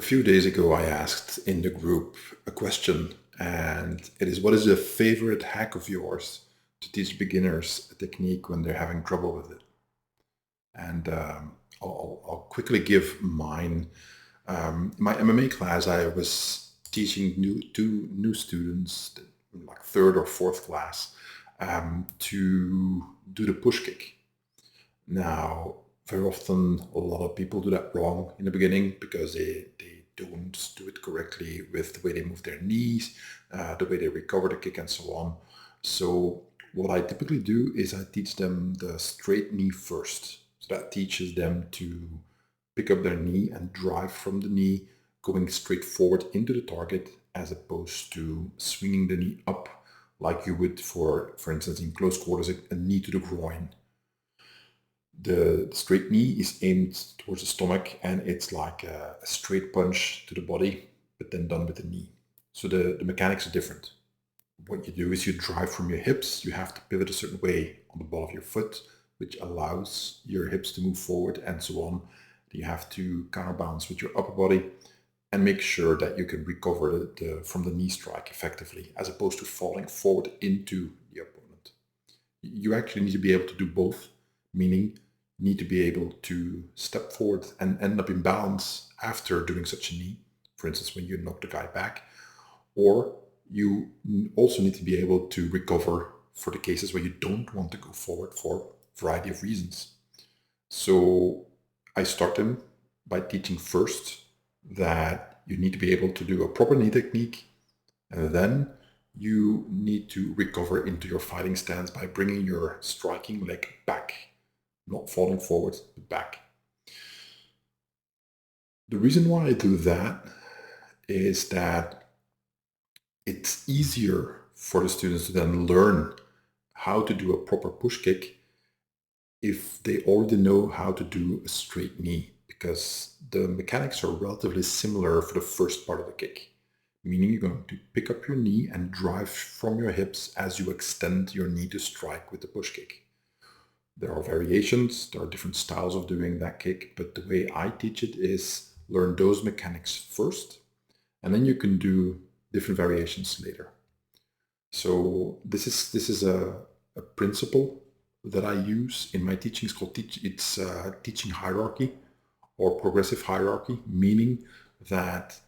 few days ago, I asked in the group a question, and it is, what is a favorite hack of yours to teach beginners a technique when they're having trouble with it? And I'll quickly give mine. In my MMA class, I was teaching two new students, like third or fourth class, to do the push kick. Now, very often, a lot of people do that wrong in the beginning because they don't do it correctly with the way they move their knees, the way they recover the kick, and so on. So, what I typically do is I teach them the straight knee first. So, that teaches them to pick up their knee and drive from the knee, going straight forward into the target, as opposed to swinging the knee up like you would for instance, in close quarters, a knee to the groin. The straight knee is aimed towards the stomach, and it's like a straight punch to the body, but then done with the knee. So the mechanics are different. What you do is you drive from your hips. You have to pivot a certain way on the ball of your foot, which allows your hips to move forward and so on. You have to counterbalance with your upper body and make sure that you can recover from the knee strike effectively, as opposed to falling forward into the opponent. You actually need to be able to do both, meaning you need to be able to step forward and end up in balance after doing such a knee, for instance, when you knock the guy back, or you also need to be able to recover for the cases where you don't want to go forward for a variety of reasons. So I start them by teaching first that you need to be able to do a proper knee technique, and then you need to recover into your fighting stance by bringing your striking leg back, not falling forward, but back. The reason why I do that is that it's easier for the students to then learn how to do a proper push kick if they already know how to do a straight knee, because the mechanics are relatively similar for the first part of the kick, meaning you're going to pick up your knee and drive from your hips as you extend your knee to strike with the push kick. There are variations, there are different styles of doing that kick, but the way I teach it is learn those mechanics first, and then you can do different variations later. So this is a principle that I use in my teaching. It's called teaching hierarchy or progressive hierarchy, meaning that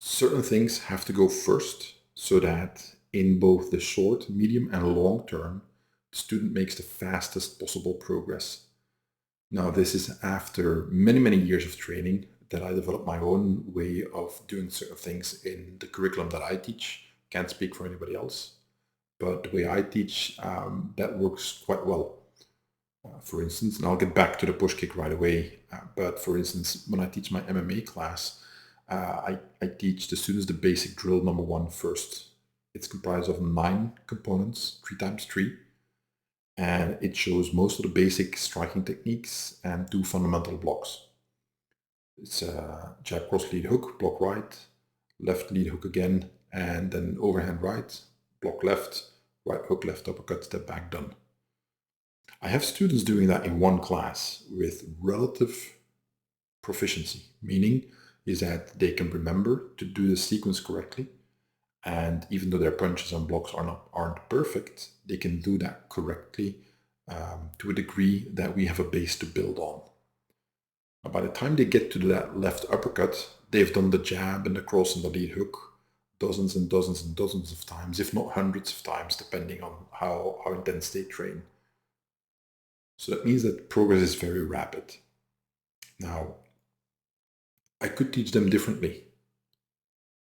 certain things have to go first so that in both the short, medium, and long term, the student makes the fastest possible progress. Now, this is after many, many years of training that I developed my own way of doing certain things in the curriculum that I teach. Can't speak for anybody else, but the way I teach, that works quite well. For instance, and I'll get back to the push kick right away, but for instance, when I teach my MMA class, I teach the students the basic drill number 1 first. It's comprised of 9 components, 3 times 3, and it shows most of the basic striking techniques and 2 fundamental blocks. It's a jab, cross, lead, hook, block right, left, lead, hook again, and then overhand right, block left, right hook, left uppercut, step back, done. I have students doing that in one class with relative proficiency, meaning is that they can remember to do the sequence correctly, and even though their punches and blocks aren't perfect, they can do that correctly to a degree that we have a base to build on. Now, by the time they get to that left uppercut, they've done the jab and the cross and the lead hook dozens and dozens and dozens of times, if not hundreds of times, depending on how intense they train. So that means that progress is very rapid. Now, I could teach them differently,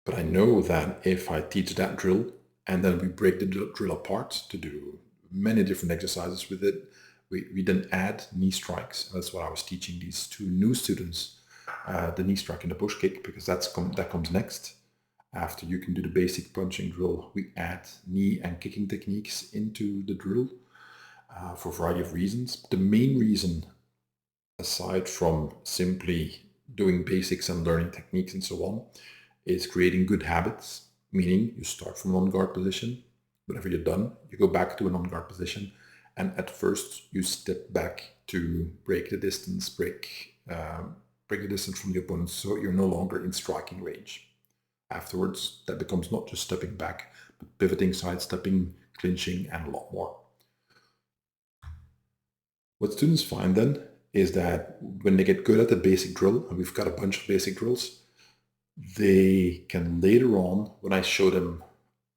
but I know that if I teach that drill and then we break the drill apart to do many different exercises with it, we then add knee strikes. And that's what I was teaching these 2 new students, the knee strike and the push kick, because that comes next. After you can do the basic punching drill, we add knee and kicking techniques into the drill for a variety of reasons. The main reason, aside from simply doing basics and learning techniques and so on, is creating good habits, meaning you start from an on-guard position. Whenever you're done, you go back to an on-guard position, and at first you step back to break the distance, break bring the distance from the opponent so you're no longer in striking range. Afterwards, that becomes not just stepping back, but pivoting, sidestepping, clinching, and a lot more. What students find then is that when they get good at the basic drill, and we've got a bunch of basic drills, they can later on, when I show them,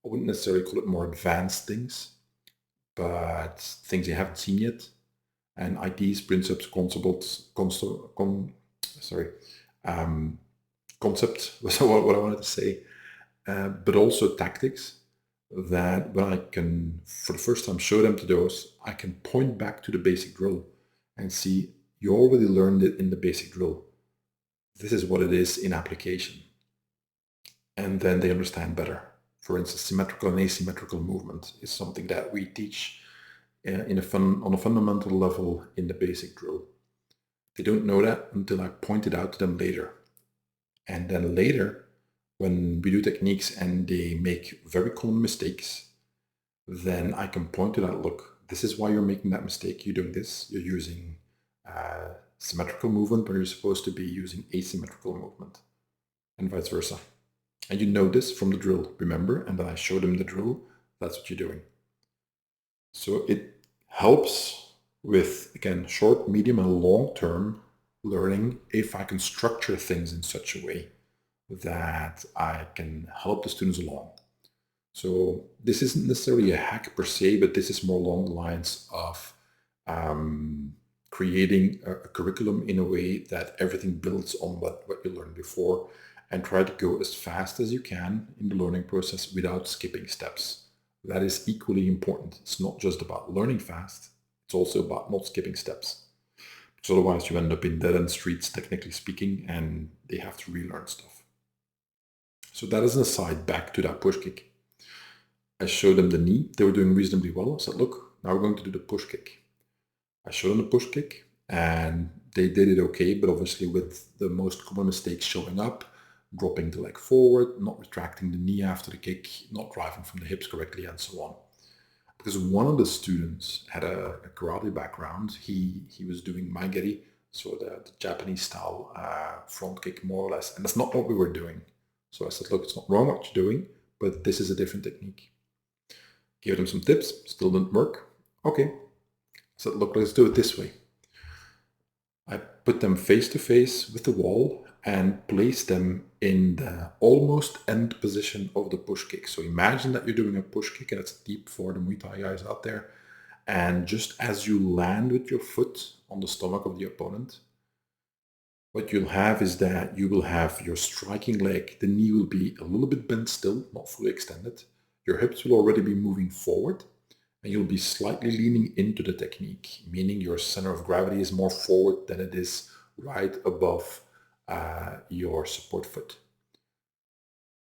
I wouldn't necessarily call it more advanced things, but things they haven't seen yet, and ideas, principles, concept was what I wanted to say, but also tactics that when I can, for the first time, show them to those, I can point back to the basic drill and see, you already learned it in the basic drill. This is what it is in application. And then they understand better. For instance, symmetrical and asymmetrical movement is something that we teach on a fundamental level in the basic drill. They don't know that until I point it out to them later. And then later, when we do techniques and they make very common mistakes, then I can point it out, look, this is why you're making that mistake. You're doing this. You're using symmetrical movement, but you're supposed to be using asymmetrical movement, and vice versa. And you know this from the drill, remember? And then I show them the drill. That's what you're doing. So it helps with, again, short, medium, and long-term learning if I can structure things in such a way that I can help the students along. So this isn't necessarily a hack per se, but this is more along the lines of creating a curriculum in a way that everything builds on what you learned before, and try to go as fast as you can in the learning process without skipping steps. That is equally important. It's not just about learning fast, it's also about not skipping steps. Because otherwise you end up in dead-end streets, technically speaking, and they have to relearn stuff. So that is an aside back to that push kick. I showed them the knee. They were doing reasonably well. I said, look, now we're going to do the push kick. I showed them the push kick, and they did it okay, but obviously with the most common mistakes showing up, dropping the leg forward, not retracting the knee after the kick, not driving from the hips correctly, and so on. Because one of the students had a karate background. He was doing maigeri, so the Japanese style front kick, more or less, and that's not what we were doing. So I said, look, it's not wrong what you're doing, but this is a different technique. Gave them some tips, still didn't work. Okay. I said, look, let's do it this way. I put them face to face with the wall and placed them in the almost end position of the push kick. So imagine that you're doing a push kick, and it's deep for the Muay Thai guys out there. And just as you land with your foot on the stomach of the opponent, what you'll have is that you will have your striking leg, the knee will be a little bit bent still, not fully extended. Your hips will already be moving forward, and you'll be slightly leaning into the technique, meaning your center of gravity is more forward than it is right above your support foot.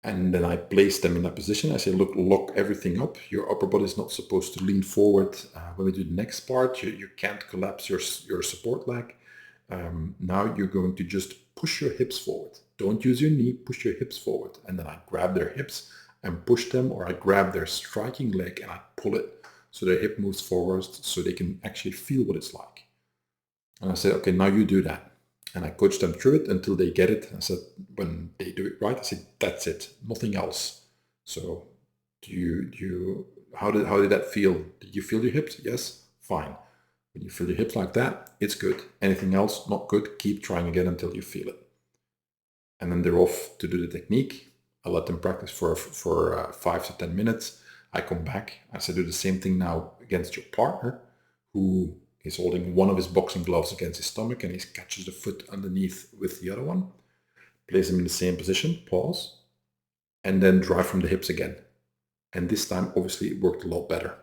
And then I place them in that position. I say, look, lock everything up. Your upper body is not supposed to lean forward. When we do the next part, you can't collapse your support leg. Now you're going to just push your hips forward. Don't use your knee, push your hips forward. And then I grab their hips and push them, or I grab their striking leg and I pull it so their hip moves forward so they can actually feel what it's like. And I said, okay, now you do that. And I coach them through it until they get it. I said, when they do it right, I said, that's it, nothing else. So how did that feel? Did you feel your hips? Yes, fine. When you feel your hips like that, it's good. Anything else, not good, keep trying again until you feel it. And then they're off to do the technique. I let them practice for 5 to 10 minutes. I come back. I said, do the same thing now against your partner, who is holding one of his boxing gloves against his stomach, and he catches the foot underneath with the other one. Place him in the same position, pause, and then drive from the hips again. And this time, obviously, it worked a lot better.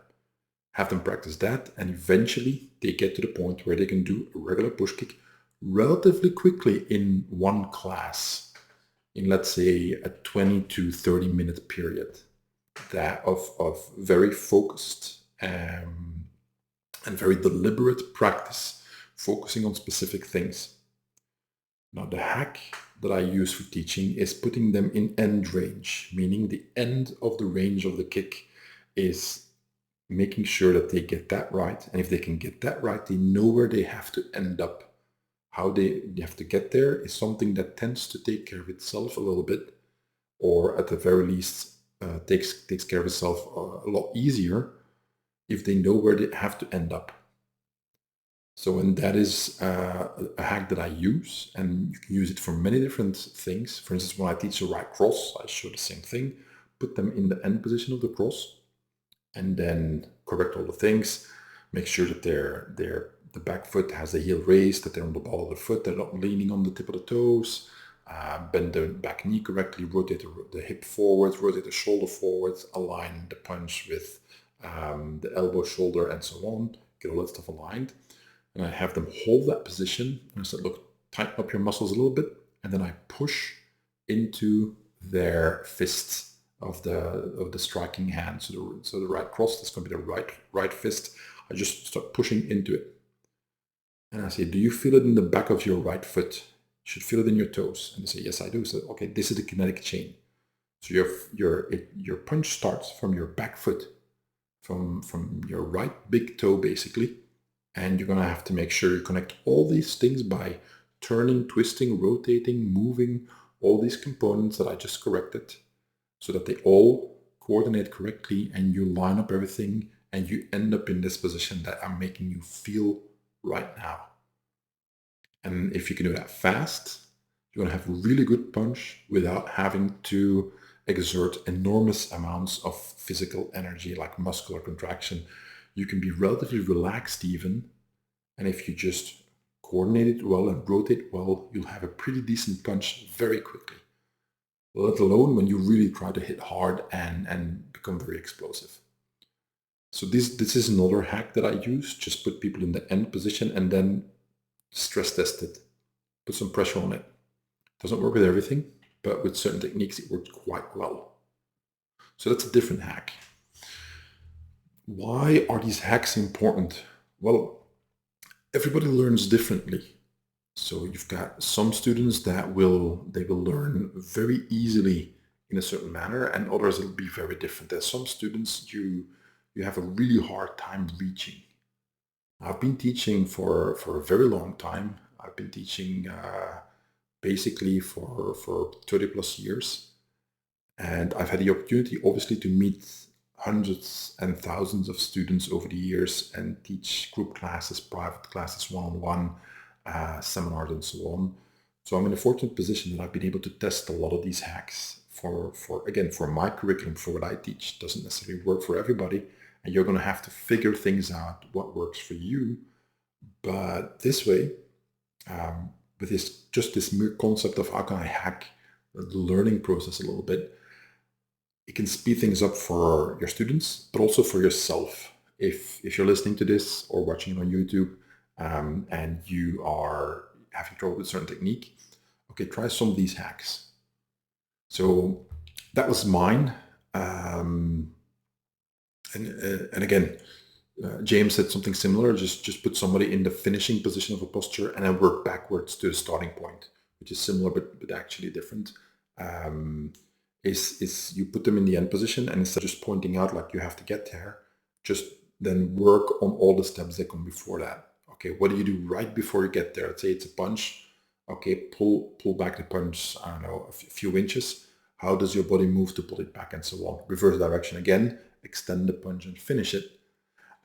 Have them practice that, and eventually they get to the point where they can do a regular push kick relatively quickly in one class, in, let's say, a 20 to 30 minute period that of very focused and very deliberate practice, focusing on specific things. Now, the hack that I use for teaching is putting them in end range, meaning the end of the range of the kick is making sure that they get that right. And if they can get that right, they know where they have to end up. How they have to get there is something that tends to take care of itself a little bit, or at the very least takes care of itself a lot easier if they know where they have to end up. So, and that is a hack that I use, and you can use it for many different things. For instance, when I teach a right cross, I show the same thing, put them in the end position of the cross, and then correct all the things. Make sure that the back foot has the heel raised, that they're on the ball of the foot, they're not leaning on the tip of the toes. Bend the back knee correctly, rotate the hip forward, rotate the shoulder forward, align the punch with the elbow, shoulder, and so on. Get all that stuff aligned. And I have them hold that position. And I said, look, tighten up your muscles a little bit. And then I push into their fists of the striking hand. So the right cross, that's going to be the right fist. I just start pushing into it. And I say, do you feel it in the back of your right foot? You should feel it in your toes. And they say, yes, I do. So, okay, this is the kinetic chain. So your punch starts from your back foot, from your right big toe, basically. And you're going to have to make sure you connect all these things by turning, twisting, rotating, moving all these components that I just corrected so that they all coordinate correctly and you line up everything and you end up in this position that I'm making you feel right now. And if you can do that fast, you're going to have a really good punch without having to exert enormous amounts of physical energy like muscular contraction. You can be relatively relaxed even, and if you just coordinate it well and rotate well, you'll have a pretty decent punch very quickly, let alone when you really try to hit hard and become very explosive. So this is another hack that I use. Just put people in the end position and then stress test it. Put some pressure on it. Doesn't work with everything, but with certain techniques it works quite well. So that's a different hack. Why are these hacks important? Well, everybody learns differently. So you've got some students that will learn very easily in a certain manner, and others it'll be very different. There's some students you have a really hard time reaching. I've been teaching for a very long time. I've been teaching basically for 30 plus years. And I've had the opportunity, obviously, to meet hundreds and thousands of students over the years and teach group classes, private classes, one-on-one, seminars, and so on. So I'm in a fortunate position that I've been able to test a lot of these hacks for my curriculum, for what I teach. It doesn't necessarily work for everybody, and you're going to have to figure things out, what works for you. But this way, with this mere concept of how can I hack the learning process a little bit, it can speed things up for your students, but also for yourself. If you're listening to this or watching it on YouTube, and you are having trouble with a certain technique, okay, try some of these hacks. So that was mine. And again, James said something similar. Just put somebody in the finishing position of a posture and then work backwards to the starting point, which is similar but actually different. Is you put them in the end position, and instead of just pointing out like you have to get there, just then work on all the steps that come before that. Okay, what do you do right before you get there? Let's say it's a punch. Okay, pull back the punch, I don't know, a few inches. How does your body move to pull it back, and so on? Reverse direction again, extend the punch and finish it.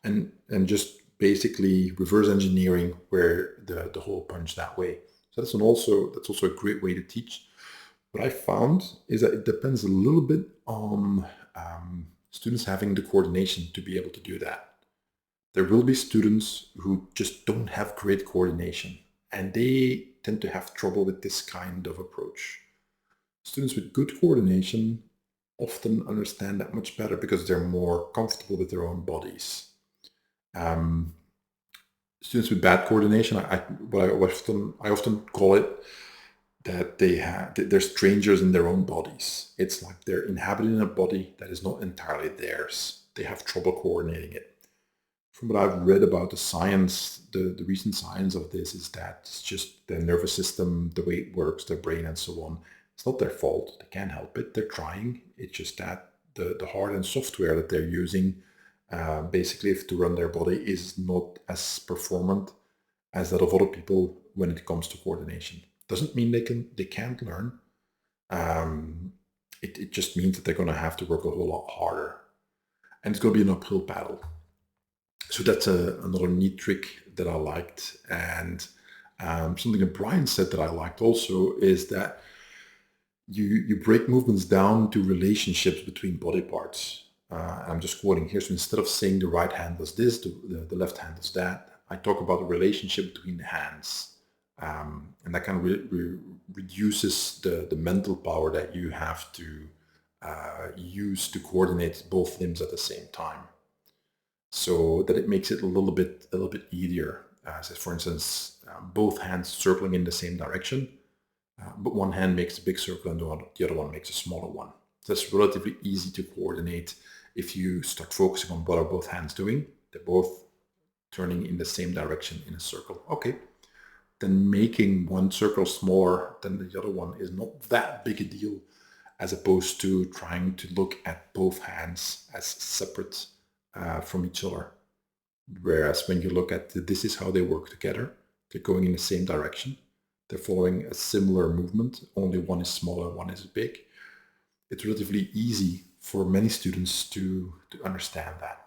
And just basically reverse engineering where the whole punch that way. So that's also a great way to teach. What I found is that it depends a little bit on students having the coordination to be able to do that. There will be students who just don't have great coordination, and they tend to have trouble with this kind of approach. Students with good coordination often understand that much better because they're more comfortable with their own bodies. Students with bad coordination, I often call it that they're strangers in their own bodies. It's like they're inhabiting a body that is not entirely theirs. They have trouble coordinating it. From what I've read about the science, the recent science of this is that it's just their nervous system, the way it works, their brain, and so on. It's not their fault. They can't help it. They're trying. It's just that the hard and software that they're using, basically, if to run their body is not as performant as that of other people when it comes to coordination. Doesn't mean they can't learn. Um, it just means that they're going to have to work a whole lot harder, and it's going to be an uphill battle. So that's another neat trick that I liked. And something that Brian said that I liked also is that you break movements down to relationships between body parts. I'm just quoting here. So instead of saying the right hand does this, the left hand does that, I talk about the relationship between the hands. And that kind of reduces the mental power that you have to use to coordinate both limbs at the same time. So that it makes it a little bit easier. So for instance, both hands circling in the same direction, but one hand makes a big circle and the other one makes a smaller one. So it's relatively easy to coordinate if you start focusing on what are both hands doing. They're both turning in the same direction in a circle. Okay, then making one circle smaller than the other one is not that big a deal, as opposed to trying to look at both hands as separate from each other. Whereas when you look at this is how they work together, they're going in the same direction. They're following a similar movement, only one is smaller, one is big. It's relatively easy for many students to understand that.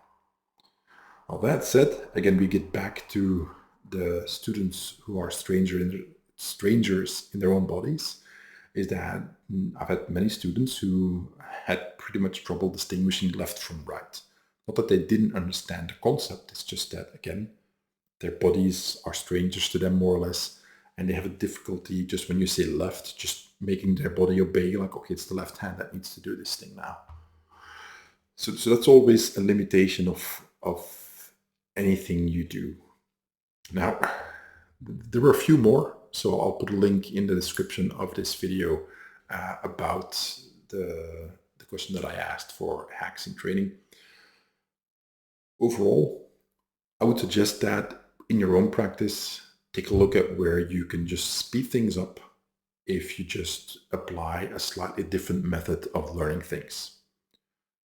All that said, again, we get back to the students who are strangers in their own bodies, is that I've had many students who had pretty much trouble distinguishing left from right. Not that they didn't understand the concept, it's just that, again, their bodies are strangers to them more or less, and they have a difficulty just when you say left, just making their body obey, like, okay, it's the left hand that needs to do this thing now. So that's always a limitation of anything you do. Now, there were a few more, so I'll put a link in the description of this video about the question that I asked for hacks in training. Overall, I would suggest that in your own practice, take a look at where you can just speed things up if you just apply a slightly different method of learning things.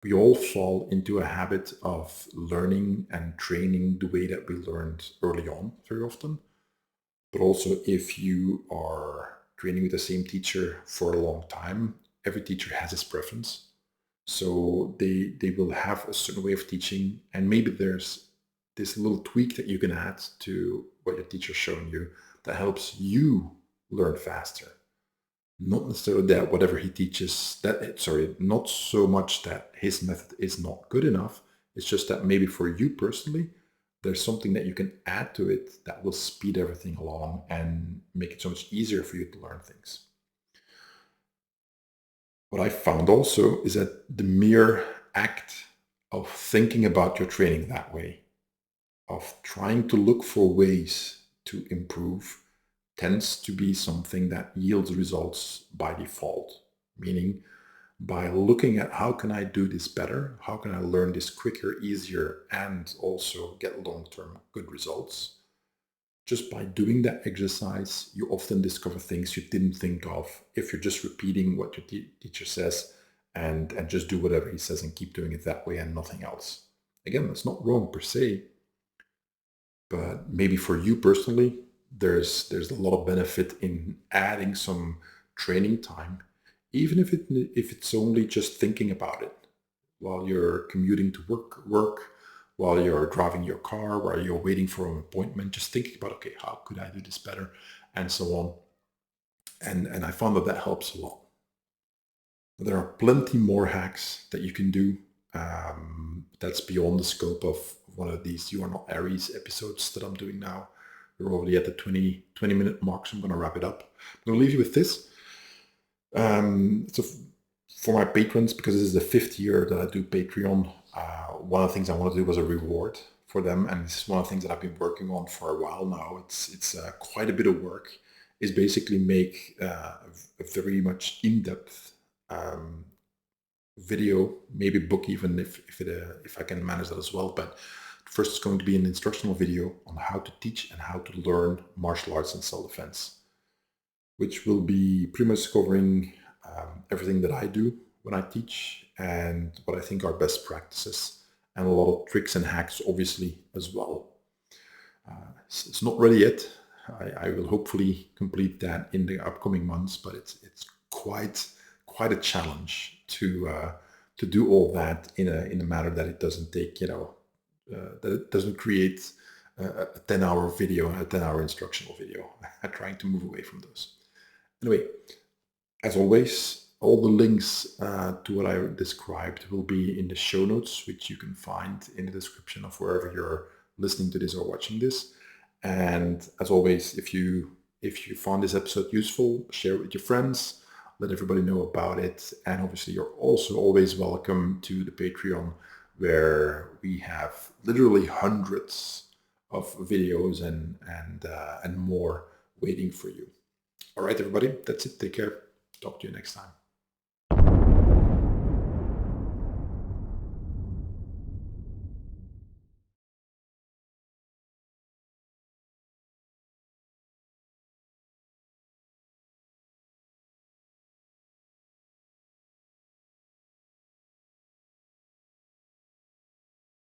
We all fall into a habit of learning and training the way that we learned early on very often. But also if you are training with the same teacher for a long time, every teacher has his preference. So they will have a certain way of teaching, and maybe there's this little tweak that you can add to what your teacher's showing you that helps you learn faster. Not necessarily that whatever he teaches, not so much that his method is not good enough. It's just that maybe for you personally, there's something that you can add to it that will speed everything along and make it so much easier for you to learn things. What I found also is that the mere act of thinking about your training that way, of trying to look for ways to improve, tends to be something that yields results by default. Meaning, by looking at how can I do this better, how can I learn this quicker, easier, and also get long-term good results. Just by doing that exercise, you often discover things you didn't think of if you're just repeating what your teacher says and just do whatever he says and keep doing it that way and nothing else. Again, that's not wrong per se, but maybe for you personally, there's a lot of benefit in adding some training time, even if it's only just thinking about it while you're commuting to work, while you're driving your car, while you're waiting for an appointment, just thinking about, okay, how could I do this better, and so on. And I found that helps a lot. There are plenty more hacks that you can do. That's beyond the scope of one of these You Are Not Aries episodes that I'm doing now. We're already at the 20-minute mark, so I'm going to wrap it up. I'm going to leave you with this. So for my patrons, because this is the 5th year that I do Patreon, one of the things I want to do was a reward for them, and this is one of the things that I've been working on for a while now. It's quite a bit of work. Is basically make a very much in-depth video, maybe book even if I can manage that as well. But first, it's going to be an instructional video on how to teach and how to learn martial arts and self-defense, which will be pretty much covering everything that I do when I teach and what I think are best practices, and a lot of tricks and hacks, obviously, as well. It's not ready yet. I will hopefully complete that in the upcoming months, but it's quite a challenge to do all that in a manner that it doesn't take, that it doesn't create a 10-hour video and a 10-hour instructional video. I'm trying to move away from those. Anyway, as always, all the links to what I described will be in the show notes, which you can find in the description of wherever you're listening to this or watching this. And as always, if you found this episode useful, share it with your friends, let everybody know about it. And obviously, you're also always welcome to the Patreon, where we have literally hundreds of videos and more waiting for you. All right, everybody, that's it. Take care. Talk to you next time.